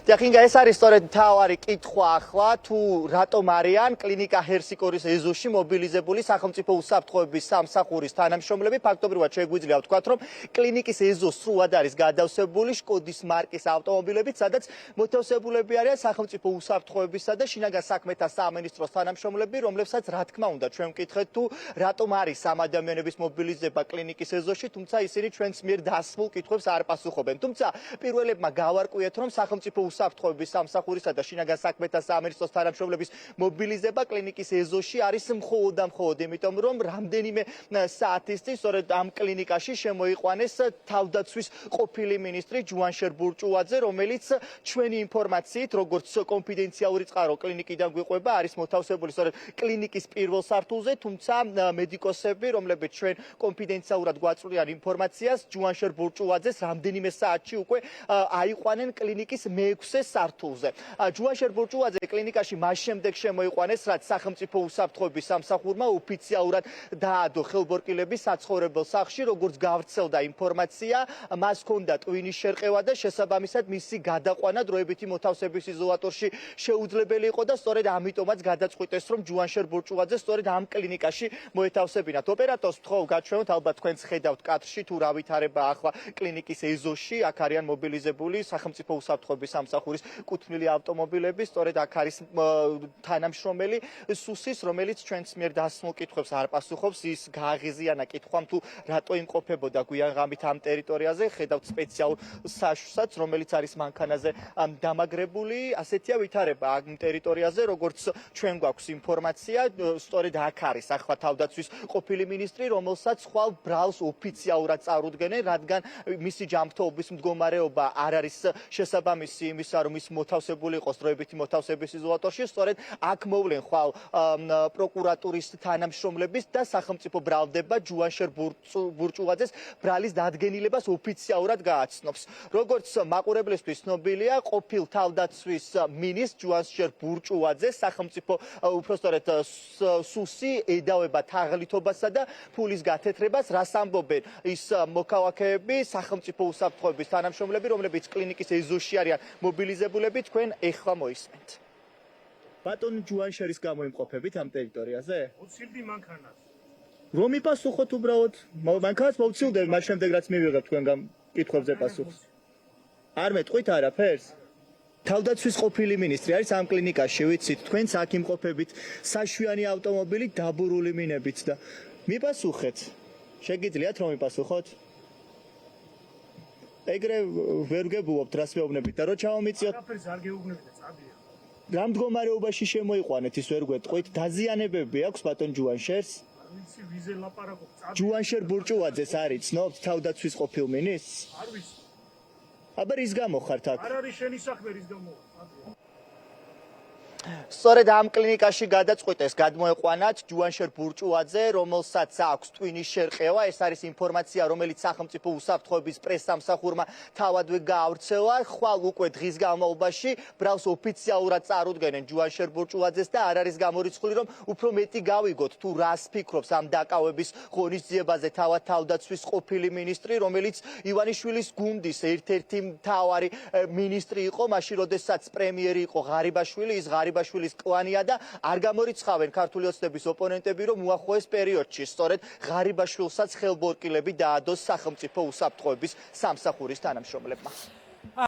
დიახინგა ეს არის სწორედ თავარი კითხვა ახლა თუ რატომ არიან კლინიკა ჰერსიკორის ეზოში მობილიზებული სახელმწიფო უსაფრთხოების სამსახურის თანამშრომლები ფაქტობრივად შეგვიძლია ვთქვათ რომ კლინიკის ეზოს სრულად არის გადავსებული შკოდის მარკის ავტომობილებით სადაც მოთავსებულები არიან სახელმწიფო უსაფრთხოებისა და შინაგან საქმეთა სამინისტროს თანამშრომლები რომლებსაც რა თქმა უნდა ჩვენ ვკითხეთ თუ რატომ არის ამ ადამიანების მობილიზება კლინიკის ეზოში თუმცა ისინი ჩვენს მიერ დასმულ კითხვებს არ პასუხობენ თუმცა პირველებმა გავარკვიეთ რომ სახელმწიფო უსაფრთხოების სამსახურისა და შინაგან საქმეთა სამინისტროს თანამშრომლების მობილიზება კლინიკის ეზოში არის მხოლოდ და მხოლოდ იმიტომ რომ რამდენიმე საათის წინ სწორედ ამ კლინიკაში შემოიყვანეს თავდაცვის ყოფილი მინისტრი ჯუანშერ ბურჭუაძე რომელიც ჩვენი ინფორმაციით როგორც კონფიდენციალური წყარო კლინიკიდან გვიყვება არის მოთავსებული სწორედ კლინიკის პირველ სართულზე თუმცა მედიკოსები რომლებიც ჩვენ კონფიდენციალურად გვაწვდიან ინფორმაციას ჯუანშერ ბურჭუაძეს რამდენიმე საათში უკვე აიყვანენ კლინიკის მე-6 სართულზე. ჯუანშერ ბურჭუაძე კლინიკაში მას შემდეგ შემოიყვანეს, რაც სახელმწიფო უსაფრთხოების სამსახურმა ოფიციალურად დაადო ხელბორკილები საცხოვრებელ სახლში, როგორც გავრცელდა ინფორმაცია, მას ჰქონდა ტვინის შერყევა და შესაბამისად მისი გადაყვანა დროებითი მოთავსების იზოლატორში შეუძლებელი იყო და სწორედ ამიტომაც გადაწყვიტეს, რომ ჯუანშერ ბურჭუაძე სწორედ ამ კლინიკაში მოეთავსებინათ. ოპერატორს ვთხოვ გაჩვენოთ, ალბათ თქვენც ხედავთ კადრში თუ რა ვითარება ახლა კლინიკის ეზოში, აქ არიან მობილიზებული სახელმწიფო უსაფრთხოების სამსახურის კუთვნილი ავტომობილები, სწორედ აქ არის თანამშრომელი სუსის, რომელიც ჩვენს მიერ დასმულ კითხვებს არ პასუხობს, ის გააღიზიანა კითხვამ თუ რატო იმყოფებოდა გვიან ღამით ამ ტერიტორიაზე, ხედავთ სპეციალურ საშუსაც, რომელიც არის მანქანაზე დამაგრებული, ასეთია ვითარება ამ ტერიტორიაზე, როგორც ჩვენ გვაქვს ინფორმაცია, სწორედ აქ არის ახლა თავდაცვის ყოფილი მინისტრი, რომელსაც ხვალ ბრალს ოფიციალურად წარუდგენენ, რადგან მისი ჯანმრთელობის მდგომარეობა არ არის შესაბამისი იმისა, რომ ის მოთავსებული იყოს დროებითი მოთავსების იზოლატორში, სწორედ აქ მოვლენ ხვალ პროკურატურის თანამშრომლების და სახელმწიფო ბრალდება ჯუანშერ ბურჭუაძეს ბრალის დადგენილებას ოფიციალურად გააცნობს. როგორც მაყურებლისთვის ცნობილია, ყოფილ თავდაცვის მინისტრ ჯუანშერ ბურჭუაძეს სახელმწიფო უпростоრეთ სუსი ედავება თაღლითობასა და ფულის გათეთრებას, რას ამბობენ ის მოქალაქეები, სახელმწიფო უსაფრთხოების თანამშრომლები, რომლებიც კლინიკის ეზოში არიან მობილიზებულები, თქვენ ეხლა მოისმენთ. ბატონ ჯუანშერის გამოიმყოფებით ამ ტერიტორიაზე? მოცილდი მანქანას. რომ იპასუხოთ უბრალოდ, მანქანას მოვცილდები, მას შემდეგ რაც მივიღებ თქვენგან კითხვებზე პასუხს. არ მეტყვით არაფერს? თავდაცვის ყოფილი მინისტრი არის ამ კლინიკაში, ვიცით, თქვენც აქ იმყოფებით საშვიანი ავტომობილით დაბურული მინებით და მიპასუხეთ. შეგიძლიათ რომ მიპასუხოთ? ეგრე ვერ გებულობთ რას მეუბნებით და რო ჩავამიწიოთ. არაფერს არ გეუბნებით და წადია. რა მდგომარეობაში შემოიყვანეთ ის ვერ გვეტყვით? დაზიანებები აქვს ბატონ ჯუანშერს? ვიცი ვიზე ლაპარაკობ, წადია. ჯუანშერ ბურჭუაძეს არის ცნობთ თავდაცვის ყოფილ მინისტრს? არ ვიცი. აბა რის გამო ხართ აქ? არ არის შენი საქმე რის გამო? წადია. სწორედ ამ კლინიკაში გადაწყვიტეს გადმოეყვანათ ჯუანშერ ბურჭუაძე, რომელსაც აქვს ტვინის შერყევა. ეს არის ინფორმაცია, რომელიც სახელმწიფო უსაფრთხოების პრესსამსახურმა თავადვე გაავრცელა. ხვალ უკვე დღის განმავლობაში ბრალს ოფიციალურად წარუდგენენ ჯუანშერ ბურჭუაძეს და არ არის გამორიცხული, რომ უფრო მეტი გავიგოთ თუ რას ფიქრობს ამ დაკავების ღონისძიებაზე თავდაცვის ყოფილი მინისტრი, რომელიც ივანიშვილის გუნდის ერთ-ერთი მთავარი მინისტრი იყო, მაშინ როდესაც პრემიერი იყო ღარიბაშვილი, ის ღარიბაშვილის კლანია და არ გამორიცხავენ ქართული ოცნების ოპონენტები, რომ უახლოეს პერიოდში სწორედ ღარიბაშვილსაც ხელბორკილები დაადოს სახელმწიფო უსაფრთხოების სამსახურის თანამშრომლებმა.